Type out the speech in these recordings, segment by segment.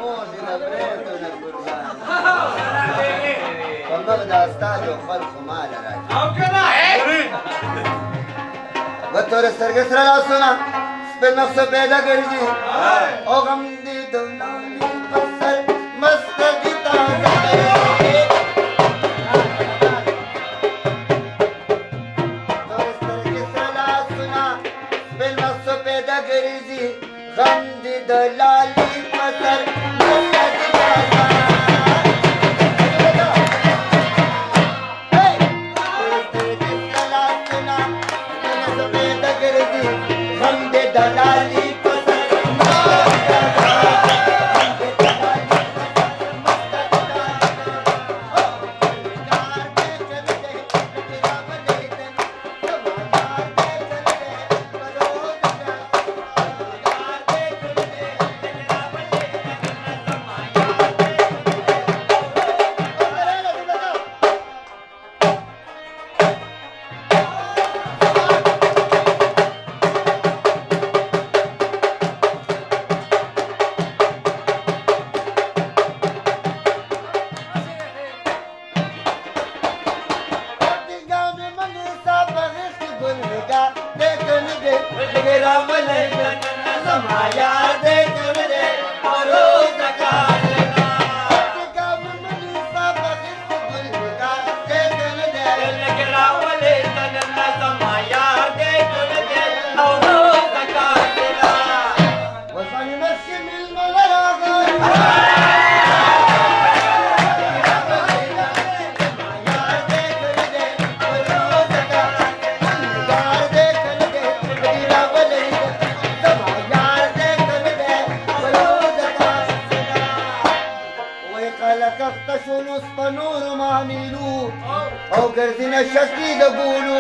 موږ نه برېتو نه قربان په مخ د استازو خلقو ماله راځي او که نه و تورې سترګې سره لاسونه سپین نقشه پیدا ګرځي او غم دې د لاندې په سر مستګي تازه تورې سترګې سره لاسونه سپین نقشه پیدا ګرځي غم دې د لاندې په سر مستګي تازه دلالی او ګرځینه شکلی د ګولو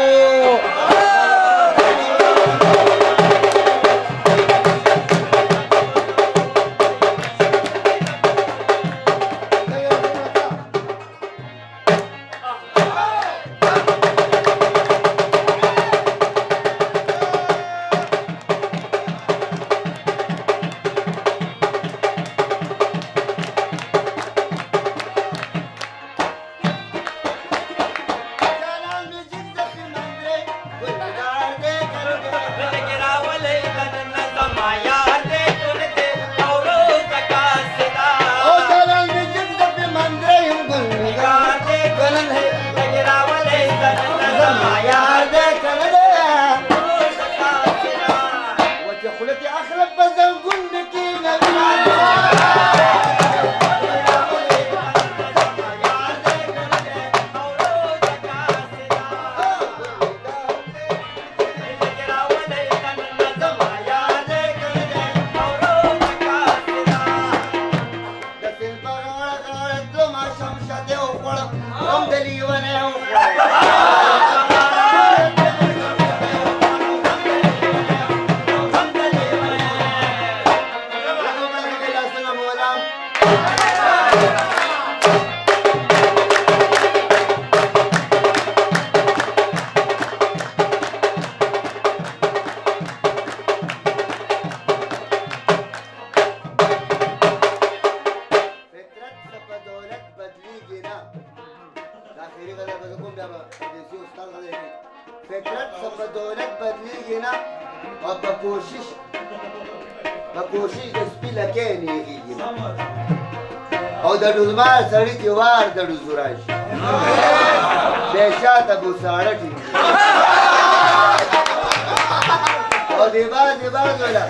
فکرت څه په دولت بدلیږي نه او په کوشش د سپي لکۍ نیغېږي نه او د ډولمار سړي کې وار د ډوزو راشي بیا شاته بوساړه ټینګېږي او د باز وله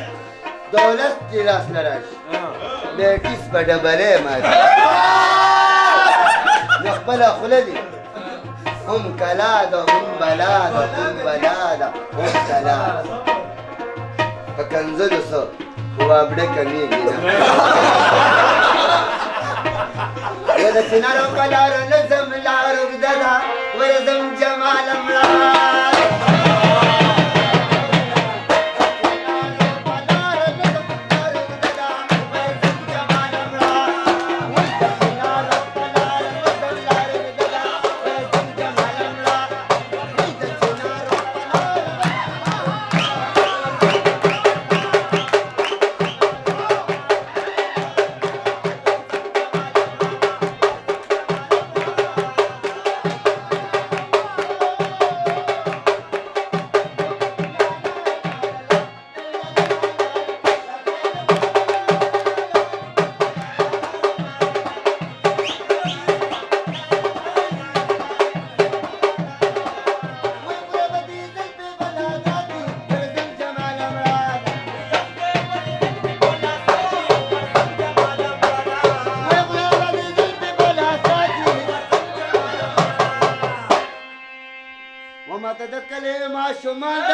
دولت چې لاس نه راشي بیا ټیس په ډبلۍ ماتي نو خپله خوله دي هم کلاده هم بلاده هم بلاده هم کلاده په کنځلو څه خو وابډه کمیږي نه یا د چنارو په لارو نه ځم لار اوږده ده ورځم جماله مړه ماشومان د